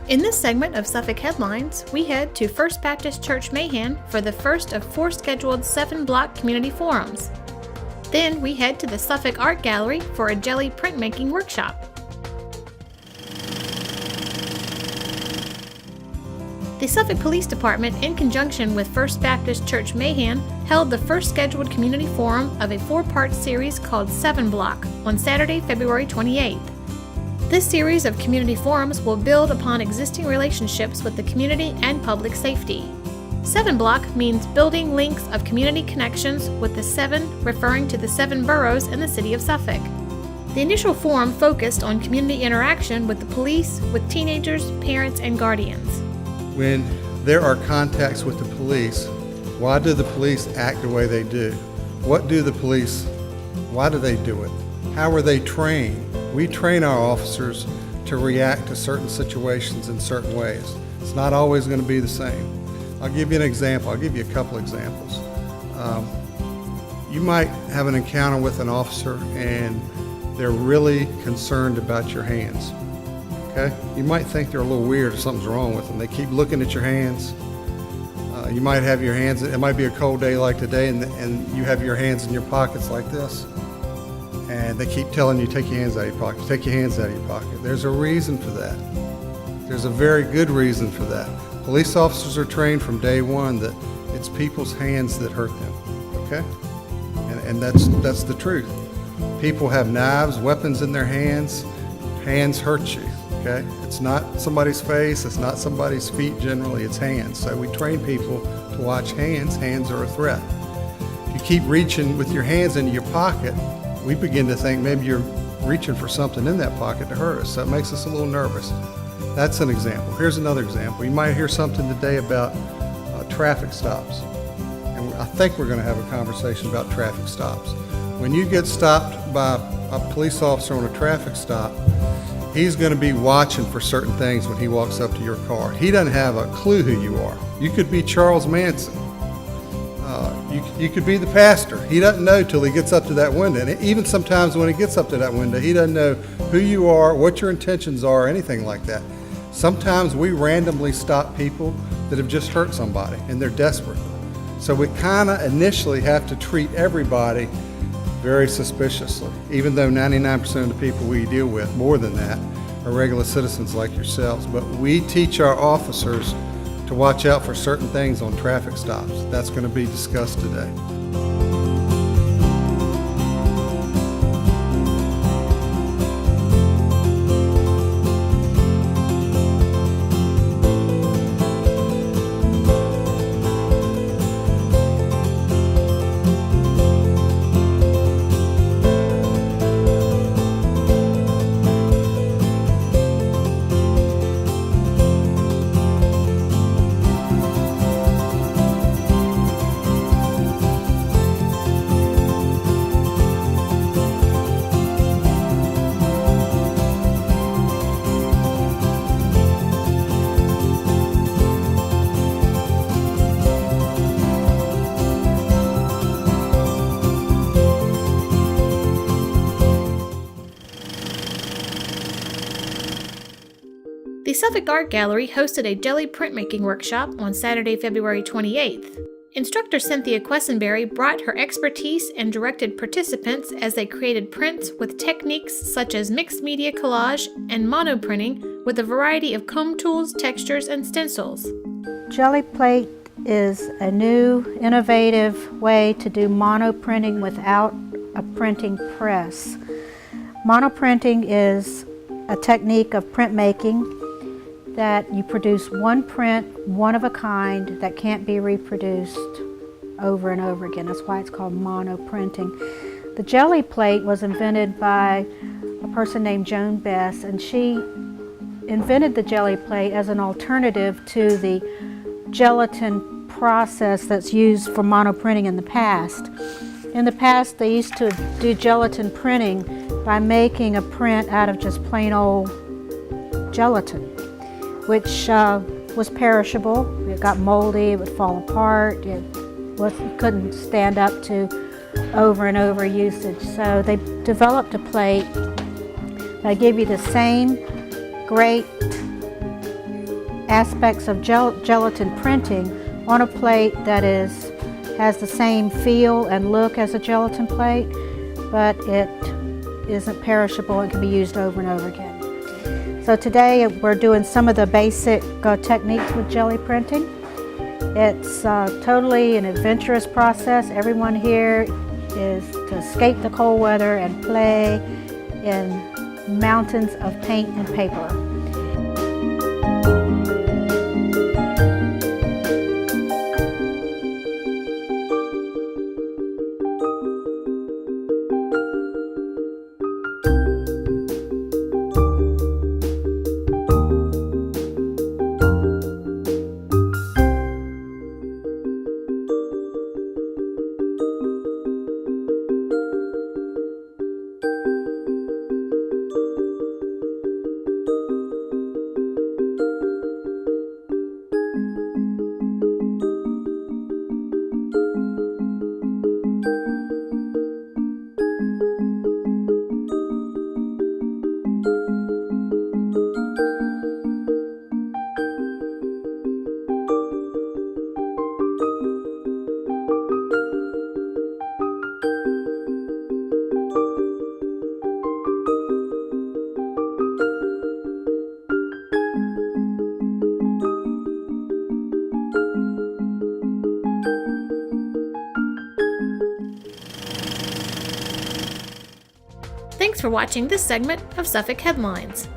In this segment of Suffolk Headlines, we head to First Baptist Church Mahan for the first of 4 scheduled 7-block community forums. Then we head to the Suffolk Art Gallery for a Gelli Printmaking workshop. The Suffolk Police Department, in conjunction with First Baptist Church Mahan, held the first scheduled community forum of a 4-part series called 7 Block on Saturday, February 28th. This series of community forums will build upon existing relationships with the community and public safety. 7 Block means building links of community connections, with the 7 referring to the 7 boroughs in the city of Suffolk. The initial forum focused on community interaction with the police, with teenagers, parents, and guardians. When there are contacts with the police, why do the police act the way they do? Why do they do it? How are they trained? We train our officers to react to certain situations in certain ways. It's not always going to be the same. I'll give you an example. I'll give you a couple examples. You might have an encounter with an officer and they're really concerned about your hands. Okay? You might think they're a little weird or something's wrong with them. They keep looking at your hands. You might have your hands, it might be a cold day like today, and you have your hands in your pockets like this. And they keep telling you, take your hands out of your pocket, take your hands out of your pocket. There's a reason for that. There's a very good reason for that. Police officers are trained from day one that it's people's hands that hurt them, okay? And that's the truth. People have knives, weapons in their hands. Hands hurt you, okay? It's not somebody's face, it's not somebody's feet generally, it's hands. So we train people to watch hands. Hands are a threat. If you keep reaching with your hands into your pocket, we begin to think maybe you're reaching for something in that pocket to hurt us, so it makes us a little nervous. That's an example. Here's another example. You might hear something today about traffic stops, and I think we're going to have a conversation about traffic stops. When you get stopped by a police officer on a traffic stop, he's going to be watching for certain things when he walks up to your car. He doesn't have a clue who you are. You could be Charles Manson. You could be the pastor. He doesn't know till he gets up to that window. And even sometimes when he gets up to that window, he doesn't know who you are, what your intentions are, anything like that. Sometimes we randomly stop people that have just hurt somebody and they're desperate. So we kind of initially have to treat everybody very suspiciously, even though 99% of the people we deal with, more than that, are regular citizens like yourselves. But we teach our officers to watch out for certain things on traffic stops. That's going to be discussed today. The Suffolk Art Gallery hosted a Gelli Printmaking workshop on Saturday, February 28th. Instructor Cynthia Quessenberry brought her expertise and directed participants as they created prints with techniques such as mixed media collage and monoprinting with a variety of comb tools, textures, and stencils. Gelli plate is a new, innovative way to do monoprinting without a printing press. Monoprinting is a technique of printmaking that you produce one print, one of a kind, that can't be reproduced over and over again. That's why it's called monoprinting. The Gelli plate was invented by a person named Joan Bess, and she invented the Gelli plate as an alternative to the gelatin process that's used for monoprinting in the past. In the past, they used to do gelatin printing by making a print out of just plain old gelatin, which was perishable. It got moldy, it would fall apart, it couldn't stand up to over and over usage. So they developed a plate that gave you the same great aspects of gelatin printing on a plate that has the same feel and look as a gelatin plate, but it isn't perishable and can be used over and over again. So today we're doing some of the basic techniques with jelly printing. It's totally an adventurous process. Everyone here is to escape the cold weather and play in mountains of paint and paper. Thanks for watching this segment of Suffolk Headlines.